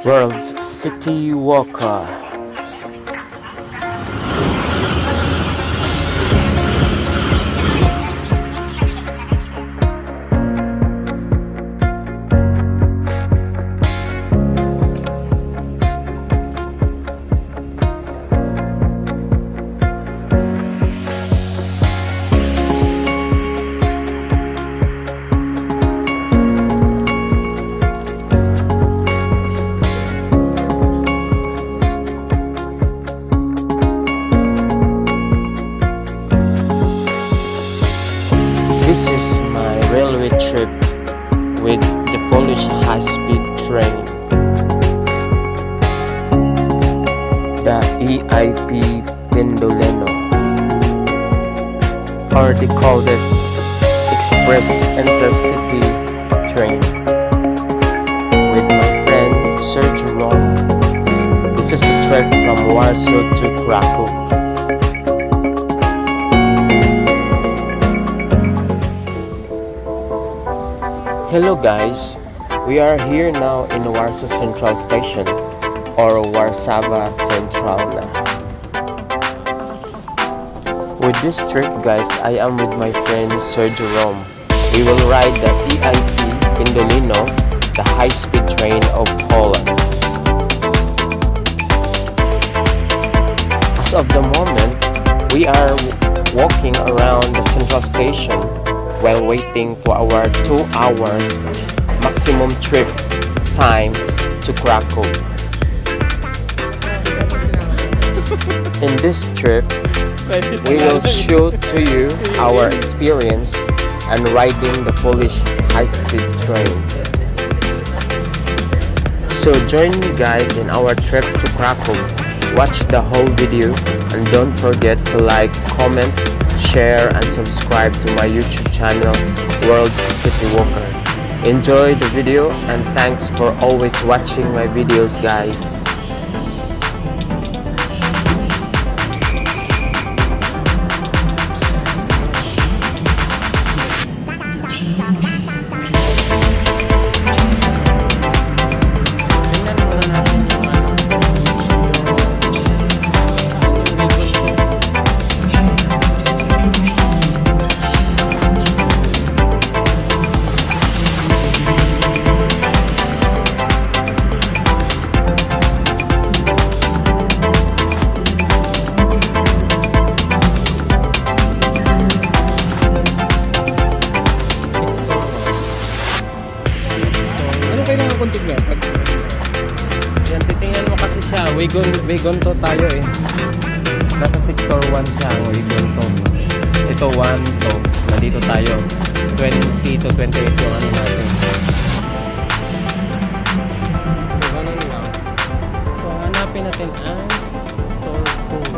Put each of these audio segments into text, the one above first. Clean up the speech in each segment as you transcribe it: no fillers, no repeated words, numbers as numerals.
World's City Walker. This is my railway trip with the Polish high-speed train, the Eip Pendolino, or they call it Express Intercity train, with my friend Sir Jerome. This is the trek from Warsaw to Kraków. Hello guys, we are here now in Warsaw Central Station, or Warsaw Central na. With this trip guys, I am with my friend Sir Jerome. We will ride the Eip Pendolino, the high-speed train of Poland. As of the moment, we are walking around the Central Station while waiting for our 2 hours maximum trip time to Krakow. In this trip, we will show to you our experience and riding the Polish high-speed train. So join me guys in our trip to Krakow. Watch the whole video and don't forget to like, comment, share and subscribe to my YouTube channel, World's City Walker. Enjoy the video and thanks for always watching my videos guys. Yan, titingnan mo kasi siya. Wagon to tayo eh. Nasa sector 1 siya ang wagon to. Ito 1 to. Nandito tayo. 20 to 28 yung ano natin. So, ganun lang. So, hanapin natin ang sector 2.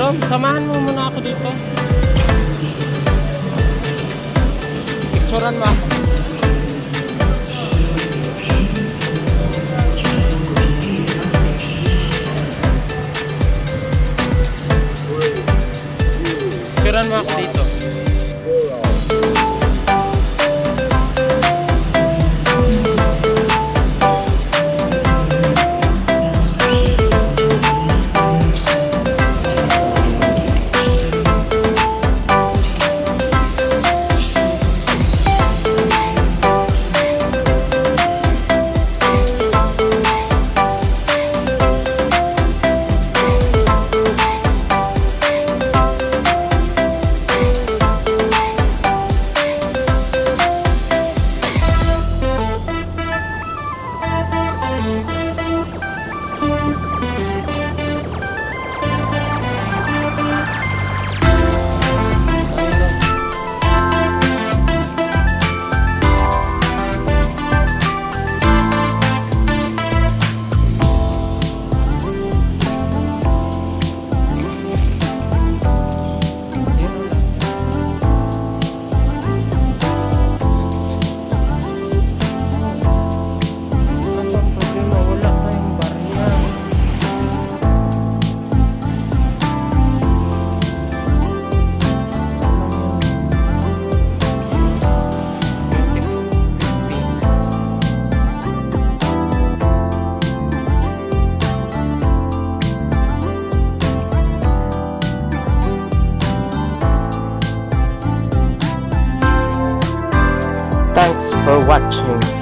Jerome, samahan mo muna ako dito. Picturean mo ako. Picturean mo ako dito. Thanks for watching.